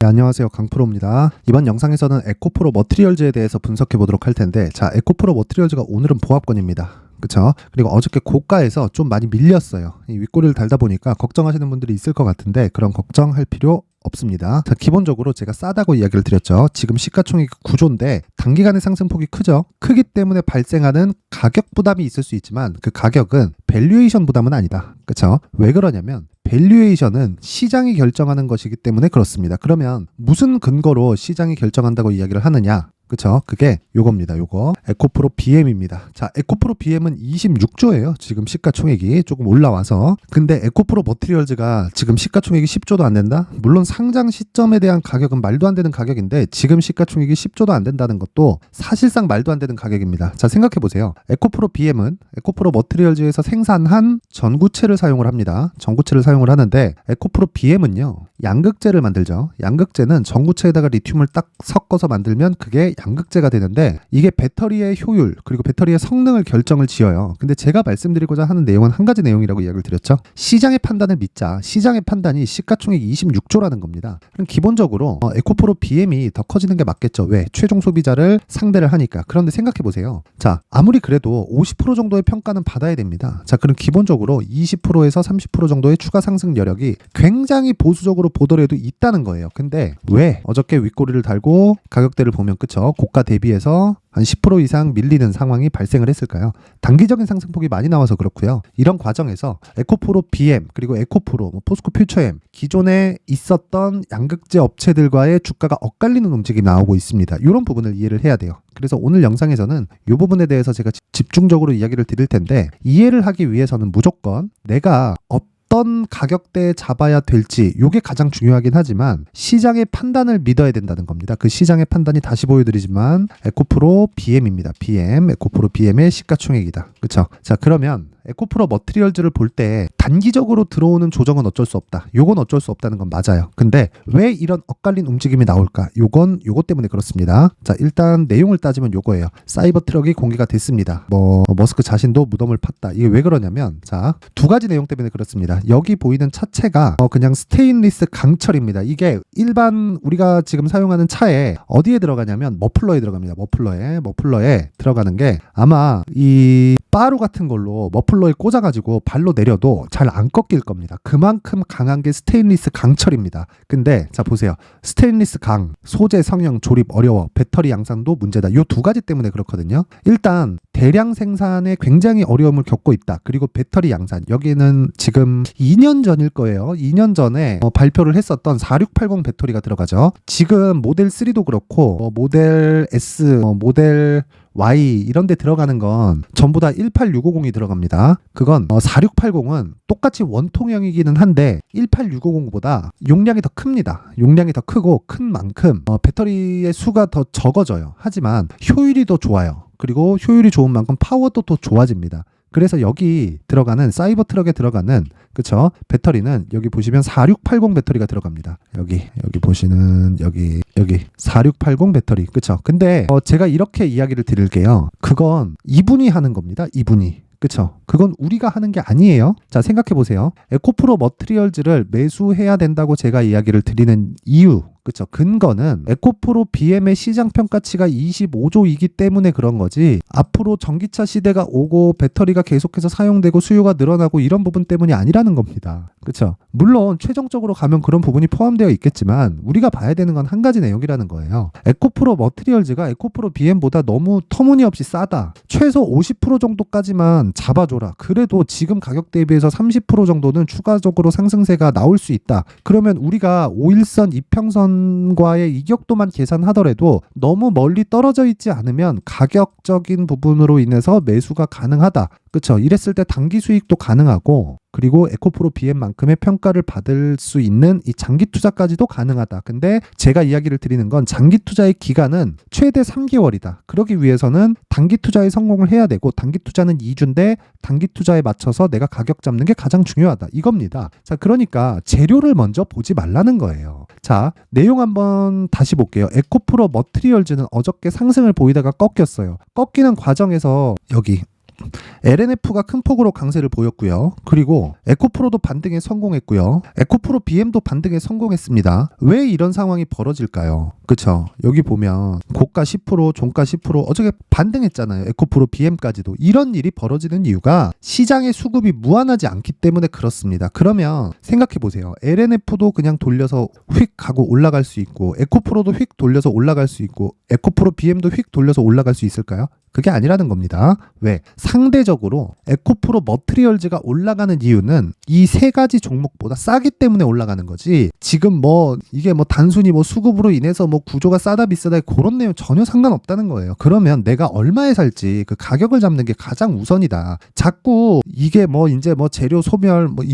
네, 안녕하세요. 강프로입니다. 이번 영상에서는 에코프로 머티리얼즈에 대해서 분석해 보도록 할 텐데, 자, 에코프로 머티리얼즈가 오늘은 보합권입니다. 그쵸? 그리고 어저께 고가에서 좀 많이 밀렸어요. 이 윗꼬리를 달다 보니까 걱정하시는 분들이 있을 것 같은데 그런 걱정할 필요 없습니다. 자, 기본적으로 제가 싸다고 이야기를 드렸죠. 지금 시가총액 구조인데 단기간의 상승폭이 크죠. 크기 때문에 발생하는 가격 부담이 있을 수 있지만 그 가격은 밸류에이션 부담은 아니다. 그쵸? 왜 그러냐면 밸류에이션은 시장이 결정하는 것이기 때문에 그렇습니다. 그러면 무슨 근거로 시장이 결정한다고 이야기를 하느냐? 그쵸? 그게 요겁니다. 요거 에코프로 BM입니다. 자, 에코프로 BM은 26조예요. 지금 시가총액이 조금 올라와서. 근데 에코프로 머티리얼즈가 지금 시가총액이 10조도 안 된다? 물론 상장 시점에 대한 가격은 말도 안 되는 가격인데 지금 시가총액이 10조도 안 된다는 것도 사실상 말도 안 되는 가격입니다. 자, 생각해 보세요. 에코프로 BM은 에코프로 머티리얼즈에서 생산한 전구체를 사용을 합니다. 전구체를 사용을 하는데 에코프로 BM은요. 양극재를 만들죠. 양극재는 전구체에다가 리튬을 딱 섞어서 만들면 그게 양극재가 되는데 이게 배터리의 효율 그리고 배터리의 성능을 결정을 지어요. 근데 제가 말씀드리고자 하는 내용은 한 가지 내용이라고 이야기를 드렸죠. 시장의 판단을 믿자. 시장의 판단이 시가총액 26조라는 겁니다. 그럼 기본적으로 에코프로 BM이 더 커지는 게 맞겠죠. 왜? 최종 소비자를 상대를 하니까. 그런데 생각해 보세요. 자, 아무리 그래도 50% 정도의 평가는 받아야 됩니다. 자, 그럼 기본적으로 20%에서 30% 정도의 추가 상승 여력이 굉장히 보수적으로 보더라도 있다는 거예요. 근데 왜 어저께 윗꼬리를 달고 가격대를 보면 그쵸? 고가 대비해서 한 10% 이상 밀리는 상황이 발생을 했을까요? 단기적인 상승폭이 많이 나와서 그렇고요. 이런 과정에서 에코프로 BM 그리고 에코프로, 포스코 퓨처엠 기존에 있었던 양극재 업체들과의 주가가 엇갈리는 움직임이 나오고 있습니다. 이런 부분을 이해를 해야 돼요. 그래서 오늘 영상에서는 이 부분에 대해서 제가 집중적으로 이야기를 드릴 텐데 이해를 하기 위해서는 무조건 내가 어떤 가격대에 잡아야 될지 이게 가장 중요하긴 하지만 시장의 판단을 믿어야 된다는 겁니다. 그 시장의 판단이 다시 보여드리지만 에코프로 BM입니다. BM, 에코프로 BM의 시가총액이다. 그렇죠? 자, 그러면 에코프로 머티리얼즈를 볼 때 단기적으로 들어오는 조정은 어쩔 수 없다. 요건 어쩔 수 없다는 건 맞아요. 근데 왜 이런 엇갈린 움직임이 나올까? 요것 때문에 그렇습니다. 자, 일단 내용을 따지면 요거예요. 사이버 트럭이 공개가 됐습니다. 머스크 자신도 무덤을 팠다. 이게 왜 그러냐면 자, 두 가지 내용 때문에 그렇습니다. 여기 보이는 차체가 그냥 스테인리스 강철입니다. 이게 일반 우리가 지금 사용하는 차에 어디에 들어가냐면 머플러에 들어갑니다. 머플러에 들어가는 게 아마 이 바로 같은 걸로 머플러에 꽂아가지고 발로 내려도 잘 안 꺾일 겁니다. 그만큼 강한 게 스테인리스 강철입니다. 근데 자 보세요. 스테인리스 강, 소재 성형, 조립 어려워, 배터리 양산도 문제다. 이 두 가지 때문에 그렇거든요. 일단 대량 생산에 굉장히 어려움을 겪고 있다. 그리고 배터리 양산, 여기는 지금 2년 전일 거예요. 2년 전에 발표를 했었던 4680 배터리가 들어가죠. 지금 모델 3도 그렇고 모델 S, 모델 Y 이런 데 들어가는 건 전부 다 18650이 들어갑니다. 그건 4680은 똑같이 원통형이기는 한데 18650보다 용량이 더 큽니다. 용량이 더 크고 큰 만큼 배터리의 수가 더 적어져요. 하지만 효율이 더 좋아요. 그리고 효율이 좋은 만큼 파워도 더 좋아집니다. 그래서 여기 들어가는 사이버 트럭에 들어가는 그쵸? 배터리는 여기 보시면 4680 배터리가 들어갑니다. 여기 보시는 여기 4680 배터리 그쵸? 근데 제가 이렇게 이야기를 드릴게요. 그건 이분이 하는 겁니다. 이분이. 그쵸? 그건 우리가 하는 게 아니에요. 자, 생각해 보세요. 에코프로 머티리얼즈를 매수해야 된다고 제가 이야기를 드리는 이유 그쵸? 근거는 에코프로 BM의 시장 평가치가 25조이기 때문에 그런 거지 앞으로 전기차 시대가 오고 배터리가 계속해서 사용되고 수요가 늘어나고 이런 부분 때문이 아니라는 겁니다. 그쵸? 물론 최종적으로 가면 그런 부분이 포함되어 있겠지만 우리가 봐야 되는 건 한 가지 내용이라는 거예요. 에코프로 머티리얼즈가 에코프로 BM보다 너무 터무니없이 싸다. 최소 50% 정도까지만 잡아줘라. 그래도 지금 가격 대비해서 30% 정도는 추가적으로 상승세가 나올 수 있다. 그러면 우리가 5일선 이평선과의 이격도만 계산하더라도 너무 멀리 떨어져 있지 않으면 가격적인 부분으로 인해서 매수가 가능하다. 그쵸? 이랬을 때 단기 수익도 가능하고 그리고 에코프로 BM만큼의 평가를 받을 수 있는 이 장기 투자까지도 가능하다. 근데 제가 이야기를 드리는 건 장기 투자의 기간은 최대 3개월이다. 그러기 위해서는 단기 투자에 성공을 해야 되고 단기 투자는 2주인데 단기 투자에 맞춰서 내가 가격 잡는 게 가장 중요하다. 이겁니다. 자, 그러니까 재료를 먼저 보지 말라는 거예요. 자, 내용 한번 다시 볼게요. 에코프로 머티리얼즈는 어저께 상승을 보이다가 꺾였어요. 꺾이는 과정에서 여기 LNF가 큰 폭으로 강세를 보였고요. 그리고 에코프로도 반등에 성공했고요. 에코프로 BM도 반등에 성공했습니다. 왜 이런 상황이 벌어질까요? 그쵸? 여기 보면 고가 10%, 종가 10% 어저께 반등했잖아요. 에코프로 BM까지도. 이런 일이 벌어지는 이유가 시장의 수급이 무한하지 않기 때문에 그렇습니다. 그러면 생각해 보세요. LNF도 그냥 돌려서 휙 하고 올라갈 수 있고, 에코프로도 휙 돌려서 올라갈 수 있고, 에코프로 BM도 휙 돌려서 올라갈 수 있을까요? 그게 아니라는 겁니다. 왜? 상대적으로 에코프로 머트리얼즈가 올라가는 이유는 이 세 가지 종목보다 싸기 때문에 올라가는 거지. 지금 뭐 이게 뭐 단순히 뭐 수급으로 인해서 뭐 구조가 싸다 비싸다 그런 내용 전혀 상관없다는 거예요. 그러면 내가 얼마에 살지 그 가격을 잡는 게 가장 우선이다. 자꾸 이게 뭐 이제 뭐 재료 소멸 뭐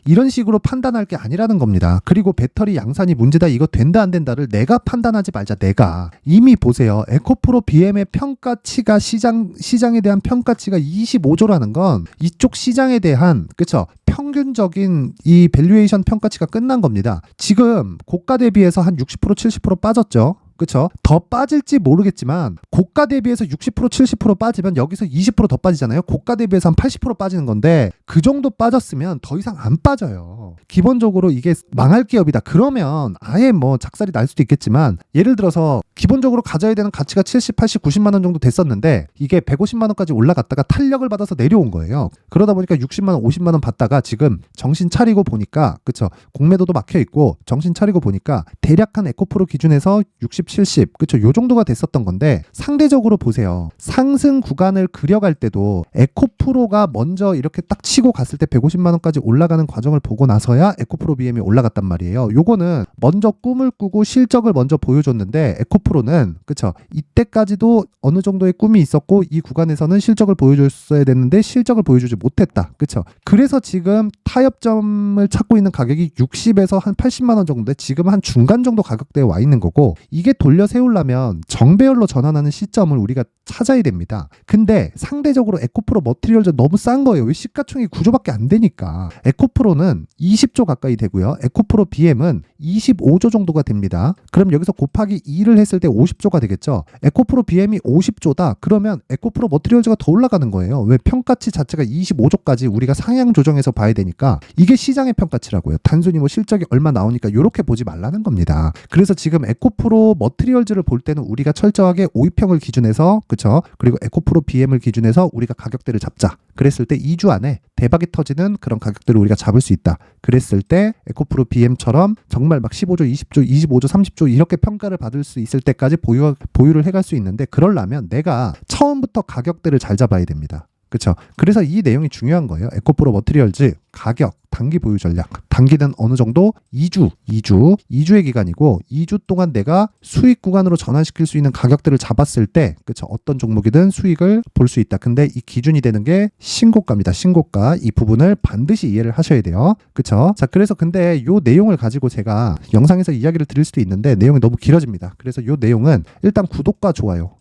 이런 식으로 판단할 게 아니라는 겁니다. 그리고 배터리 양산이 문제다 이거 된다 안 된다를 내가 판단하지 말자. 내가 이미 보세요. 에코프로 BM의 평가치가 시장에 대한 평가치가 25조라는 건 이쪽 시장에 대한 그쵸 평균적인 이 밸류에이션 평가치가 끝난 겁니다. 지금 고가 대비해서 한 60% 70% 빠졌죠. 그쵸? 더 빠질지 모르겠지만 고가 대비해서 60% 70% 빠지면 여기서 20% 더 빠지잖아요. 고가 대비해서 한 80% 빠지는 건데 그 정도 빠졌으면 더 이상 안 빠져요. 기본적으로 이게 망할 기업이다. 그러면 아예 뭐 작살이 날 수도 있겠지만 예를 들어서 기본적으로 가져야 되는 가치가 70, 80, 90만 원 정도 됐었는데 이게 150만 원까지 올라갔다가 탄력을 받아서 내려온 거예요. 그러다 보니까 60만 원, 50만 원 받다가 지금 정신 차리고 보니까 그쵸? 공매도도 막혀 있고 정신 차리고 보니까 대략 한 에코프로 기준에서 60, 70 그쵸? 요 정도가 됐었던 건데 상대적으로 보세요. 상승 구간을 그려갈 때도 에코프로가 먼저 이렇게 딱 치고 갔을 때 150만 원까지 올라가는 과정을 보고 나서야 에코프로 BM이 올라갔단 말이에요. 요거는 먼저 꿈을 꾸고 실적을 먼저 보여줬는데 에코프로는 그쵸? 이때까지도 어느 정도의 꿈이 있었고 이 구간에서는 실적을 보여줬어야 됐는데 실적을 보여주지 못했다. 그쵸? 그래서 지금 타협점을 찾고 있는 가격이 60에서 한 80만 원 정도인데 지금 한 중간 정도 가격대에 와 있는 거고 이게 돌려 세우려면 정배열로 전환하는 시점을 우리가 찾아야 됩니다. 근데 상대적으로 에코프로 머티리얼즈 너무 싼 거예요. 왜 시가총액 9조밖에 안 되니까. 에코프로는 20조 가까이 되고요. 에코프로 BM은 25조 정도가 됩니다. 그럼 여기서 곱하기 2를 했을 때 50조가 되겠죠. 에코프로 BM이 50조다. 그러면 에코프로 머티리얼즈가 더 올라가는 거예요. 왜? 평가치 자체가 25조까지 우리가 상향 조정해서 봐야 되니까 이게 시장의 평가치라고요. 단순히 뭐 실적이 얼마 나오니까 이렇게 보지 말라는 겁니다. 그래서 지금 에코프로 머티리얼즈를 볼 때는 우리가 철저하게 5위평을 기준해서 그쵸? 그리고 에코프로 BM을 기준해서 우리가 가격대를 잡자. 그랬을 때 2주 안에 대박이 터지는 그런 가격대를 우리가 잡을 수 있다. 그랬을 때 에코프로 BM처럼 정말 막 15조, 20조, 25조, 30조 이렇게 평가를 받을 수 있을 때까지 보유를 해갈 수 있는데 그러려면 내가 처음부터 가격대를 잘 잡아야 됩니다. 그렇죠? 그래서 이 내용이 중요한 거예요. 에코프로 머티리얼즈 가격, 단기 보유 전략. 단기는 어느 정도? 2주의 기간이고 2주 동안 내가 수익 구간으로 전환시킬 수 있는 가격대를 잡았을 때 그렇죠? 어떤 종목이든 수익을 볼 수 있다. 근데 이 기준이 되는 게 신고가입니다. 신고가. 이 부분을 반드시 이해를 하셔야 돼요. 그렇죠? 자, 그래서 근데 요 내용을 가지고 제가 영상에서 이야기를 드릴 수도 있는데 내용이 너무 길어집니다. 그래서 요 내용은 일단 구독과 좋아요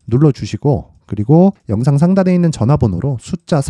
눌러주시고 그리고 영상 상단에 있는 전화번호로 숫자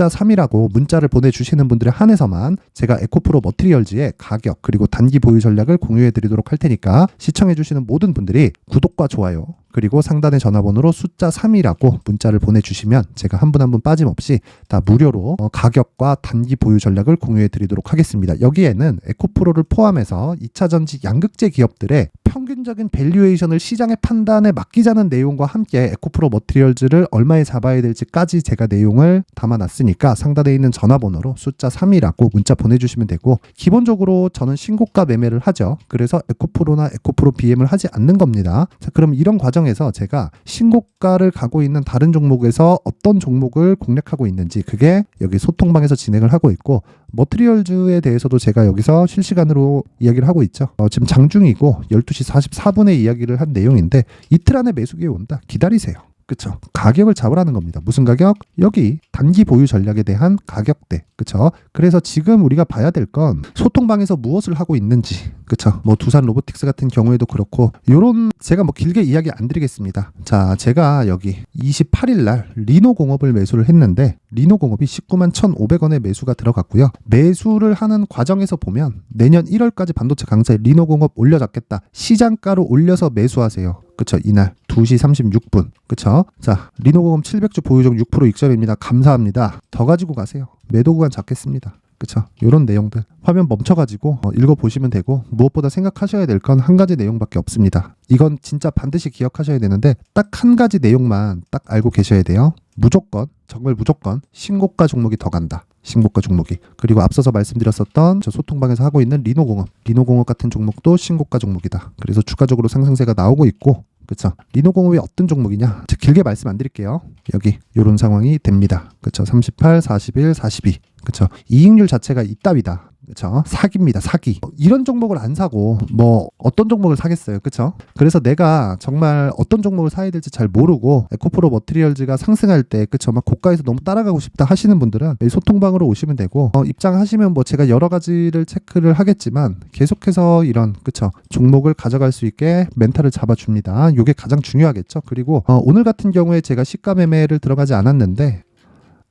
3이라고 문자를 보내주시는 분들에 한해서만 제가 에코프로 머티리얼즈의 가격 그리고 단기 보유 전략을 공유해 드리도록 할 테니까 시청해 주시는 모든 분들이 구독과 좋아요 그리고 상단의 전화번호로 숫자 3이라고 문자를 보내주시면 제가 한 분 한 분 빠짐없이 다 무료로 가격과 단기 보유 전략을 공유해 드리도록 하겠습니다. 여기에는 에코프로를 포함해서 2차전지 양극재 기업들의 평균적인 밸류에이션을 시장의 판단에 맡기자는 내용과 함께 에코프로 머티리얼즈를 얼마에 잡아야 될지까지 제가 내용을 담아놨으니까 상단에 있는 전화번호로 숫자 3이라고 문자 보내주시면 되고 기본적으로 저는 신고가 매매를 하죠. 그래서 에코프로나 에코프로 BM을 하지 않는 겁니다. 자, 그럼 이런 과정에서 제가 신고가를 가고 있는 다른 종목에서 어떤 종목을 공략하고 있는지 그게 여기 소통방에서 진행을 하고 있고 머티리얼즈에 대해서도 제가 여기서 실시간으로 이야기를 하고 있죠. 지금 장중이고 12시 44분에 이야기를 한 내용인데 이틀 안에 매수기에 온다. 기다리세요. 그쵸? 가격을 잡으라는 겁니다. 무슨 가격? 여기 단기 보유 전략에 대한 가격대. 그쵸? 그래서 지금 우리가 봐야 될 건 소통방에서 무엇을 하고 있는지. 그쵸? 뭐 두산 로보틱스 같은 경우에도 그렇고 요런 제가 뭐 길게 이야기 안 드리겠습니다. 자, 제가 여기 28일 날 리노공업을 매수를 했는데 리노공업이 19만 1,500원에 매수가 들어갔고요. 매수를 하는 과정에서 보면 내년 1월까지 반도체 강세 리노공업 올려잡겠다. 시장가로 올려서 매수하세요. 그쵸? 이날 2시 36분. 그쵸? 자, 리노공업 700주 보유종 6% 익절입니다. 감사합니다. 더 가지고 가세요. 매도 구간 잡겠습니다. 그쵸? 요런 내용들 화면 멈춰가지고 읽어보시면 되고, 무엇보다 생각하셔야 될 건 한 가지 내용밖에 없습니다. 이건 진짜 반드시 기억하셔야 되는데 딱 한 가지 내용만 딱 알고 계셔야 돼요. 무조건, 정말 무조건 신고가 종목이 더 간다. 신고가 종목이. 그리고 앞서서 말씀드렸었던 저 소통방에서 하고 있는 리노공업 같은 종목도 신고가 종목이다. 그래서 추가적으로 상승세가 나오고 있고, 그쵸? 리노공업이 어떤 종목이냐? 제가 길게 말씀 안 드릴게요. 여기 요런 상황이 됩니다. 그쵸? 38, 41, 42. 그쵸? 이익률 자체가 이따위다. 그쵸? 사기입니다. 사기. 이런 종목을 안 사고 뭐 어떤 종목을 사겠어요. 그쵸? 그래서 내가 정말 어떤 종목을 사야 될지 잘 모르고 에코프로 머티리얼즈가 상승할 때, 그쵸? 막 고가에서 너무 따라가고 싶다 하시는 분들은 소통방으로 오시면 되고, 입장하시면 뭐 제가 여러 가지를 체크를 하겠지만 계속해서 이런, 그쵸? 종목을 가져갈 수 있게 멘탈을 잡아줍니다. 이게 가장 중요하겠죠. 그리고 오늘 같은 경우에 제가 시가 매매를 들어가지 않았는데,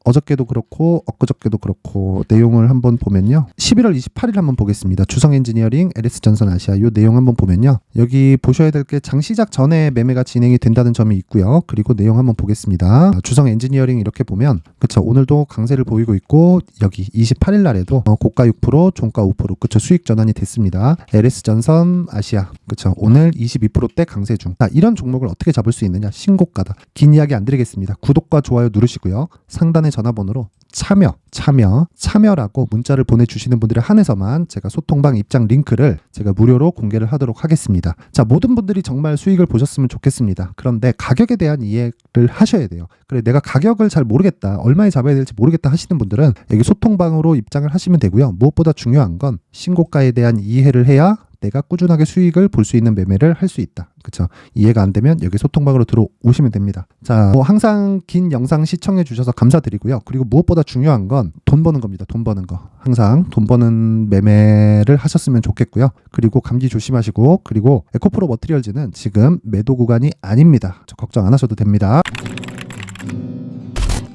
어저께도 그렇고 엊그저께도 그렇고 내용을 한번 보면요. 11월 28일 한번 보겠습니다. 주성엔지니어링, LS전선 아시아 요 내용 한번 보면요. 여기 보셔야 될 게 장 시작 전에 매매가 진행이 된다는 점이 있고요. 그리고 내용 한번 보겠습니다. 주성엔지니어링 이렇게 보면, 그쵸? 오늘도 강세를 보이고 있고, 여기 28일 날에도 고가 6%, 종가 5%, 그쵸? 수익 전환이 됐습니다. LS전선 아시아, 그쵸? 오늘 22%대 강세 중. 자, 이런 종목을 어떻게 잡을 수 있느냐? 신고가다. 긴 이야기 안 드리겠습니다. 구독과 좋아요 누르시고요. 상단에 전화번호로 참여라고 문자를 보내주시는 분들에 한해서만 제가 소통방 입장 링크를 제가 무료로 공개를 하도록 하겠습니다. 자, 모든 분들이 정말 수익을 보셨으면 좋겠습니다. 그런데 가격에 대한 이해를 하셔야 돼요. 그래, 내가 가격을 잘 모르겠다, 얼마에 잡아야 될지 모르겠다 하시는 분들은 여기 소통방으로 입장을 하시면 되고요. 무엇보다 중요한 건 신고가에 대한 이해를 해야 내가 꾸준하게 수익을 볼 수 있는 매매를 할 수 있다. 그쵸? 이해가 안 되면 여기 소통방으로 들어오시면 됩니다. 자, 뭐 항상 긴 영상 시청해 주셔서 감사드리고요. 그리고 무엇보다 중요한 건 돈 버는 겁니다. 돈 버는 거. 항상 돈 버는 매매를 하셨으면 좋겠고요. 그리고 감기 조심하시고, 그리고 에코프로 머티리얼즈는 지금 매도 구간이 아닙니다. 저 걱정 안 하셔도 됩니다.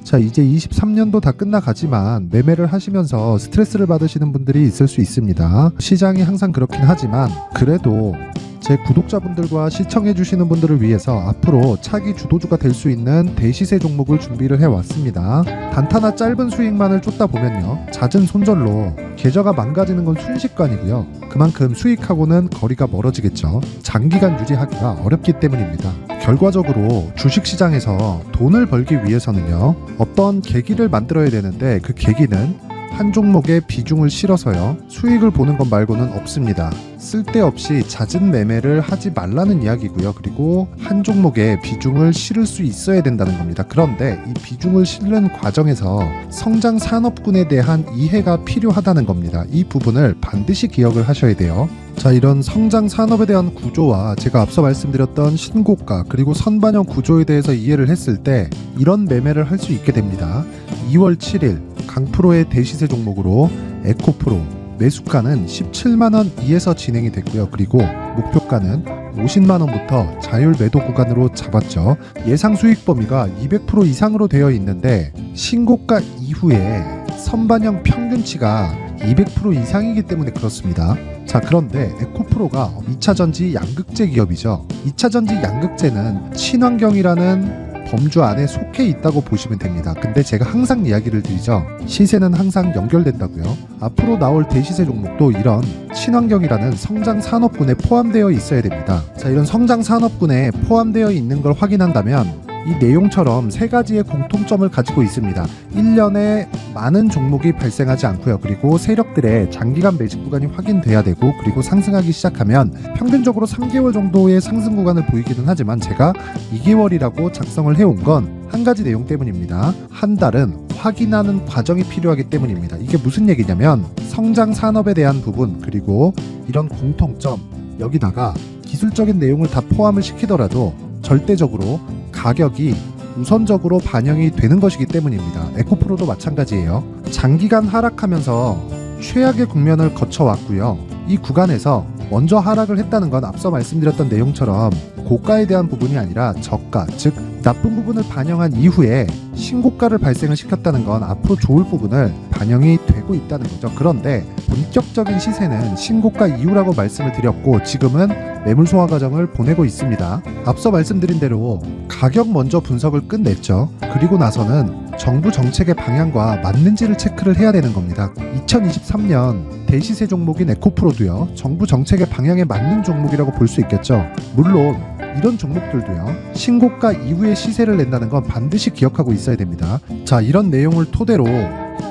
자, 이제 23년도 다 끝나가지만 매매를 하시면서 스트레스를 받으시는 분들이 있을 수 있습니다. 시장이 항상 그렇긴 하지만 그래도 제 구독자분들과 시청해주시는 분들을 위해서 앞으로 차기 주도주가 될 수 있는 대시세 종목을 준비를 해왔습니다. 단타나 짧은 수익만을 쫓다 보면요, 잦은 손절로 계좌가 망가지는 건 순식간이고요. 그만큼 수익하고는 거리가 멀어지겠죠. 장기간 유지하기가 어렵기 때문입니다. 결과적으로 주식시장에서 돈을 벌기 위해서는요, 어떤 계기를 만들어야 되는데, 그 계기는 한 종목에 비중을 실어서요, 수익을 보는 것 말고는 없습니다. 쓸데없이 잦은 매매를 하지 말라는 이야기고요. 그리고 한 종목에 비중을 실을 수 있어야 된다는 겁니다. 그런데 이 비중을 실는 과정에서 성장 산업군에 대한 이해가 필요하다는 겁니다. 이 부분을 반드시 기억을 하셔야 돼요. 자, 이런 성장 산업에 대한 구조와 제가 앞서 말씀드렸던 신고가 그리고 선반영 구조에 대해서 이해를 했을 때 이런 매매를 할 수 있게 됩니다. 2월 7일 강프로의 대시세 종목으로 에코프로 매수가는 17만원 이에서 진행이 됐고요. 그리고 목표가는 50만원부터 자율 매도 구간으로 잡았죠. 예상 수익 범위가 200% 이상으로 되어 있는데 신고가 이후에 선반영 평균치가 200% 이상이기 때문에 그렇습니다. 자, 그런데 에코프로가 2차전지 양극재 기업이죠. 2차전지 양극재는 친환경이라는 범주 안에 속해 있다고 보시면 됩니다. 근데 제가 항상 이야기를 드리죠. 시세는 항상 연결된다고요. 앞으로 나올 대시세 종목도 이런 친환경이라는 성장 산업군에 포함되어 있어야 됩니다. 자, 이런 성장 산업군에 포함되어 있는 걸 확인한다면 이 내용처럼 세 가지의 공통점을 가지고 있습니다. 1년에 많은 종목이 발생하지 않고요. 그리고 세력들의 장기간 매집 구간이 확인돼야 되고, 그리고 상승하기 시작하면 평균적으로 3개월 정도의 상승 구간을 보이기는 하지만 제가 2개월이라고 작성을 해온 건 한 가지 내용 때문입니다. 한 달은 확인하는 과정이 필요하기 때문입니다. 이게 무슨 얘기냐면 성장 산업에 대한 부분, 그리고 이런 공통점, 여기다가 기술적인 내용을 다 포함을 시키더라도 절대적으로 가격이 우선적으로 반영이 되는 것이기 때문입니다. 에코프로도 마찬가지예요. 장기간 하락하면서 최악의 국면을 거쳐왔고요. 이 구간에서 먼저 하락을 했다는 건 앞서 말씀드렸던 내용처럼 고가에 대한 부분이 아니라 저가, 즉 나쁜 부분을 반영한 이후에 신고가를 발생을 시켰다는 건 앞으로 좋을 부분을 반영이 되고 있다는 거죠. 그런데 본격적인 시세는 신고가 이후라고 말씀을 드렸고 지금은 매물 소화 과정을 보내고 있습니다. 앞서 말씀드린 대로 가격 먼저 분석을 끝냈죠. 그리고 나서는 정부 정책의 방향과 맞는지를 체크를 해야 되는 겁니다. 2023년 대시세 종목인 에코프로도요, 정부 정책의 방향에 맞는 종목이라고 볼 수 있겠죠. 물론 이런 종목들도요, 신고가 이후에 시세를 낸다는 건 반드시 기억하고 있어야 됩니다. 자, 이런 내용을 토대로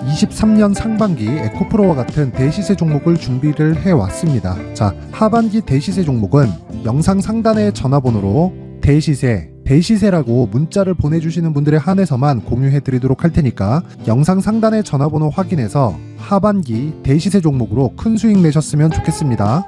23년 상반기 에코프로와 같은 대시세 종목을 준비를 해왔습니다. 자, 하반기 대시세 종목은 영상 상단의 전화번호로 대시세라고 문자를 보내주시는 분들에 한해서만 공유해드리도록 할 테니까 영상 상단의 전화번호 확인해서 하반기 대시세 종목으로 큰 수익 내셨으면 좋겠습니다.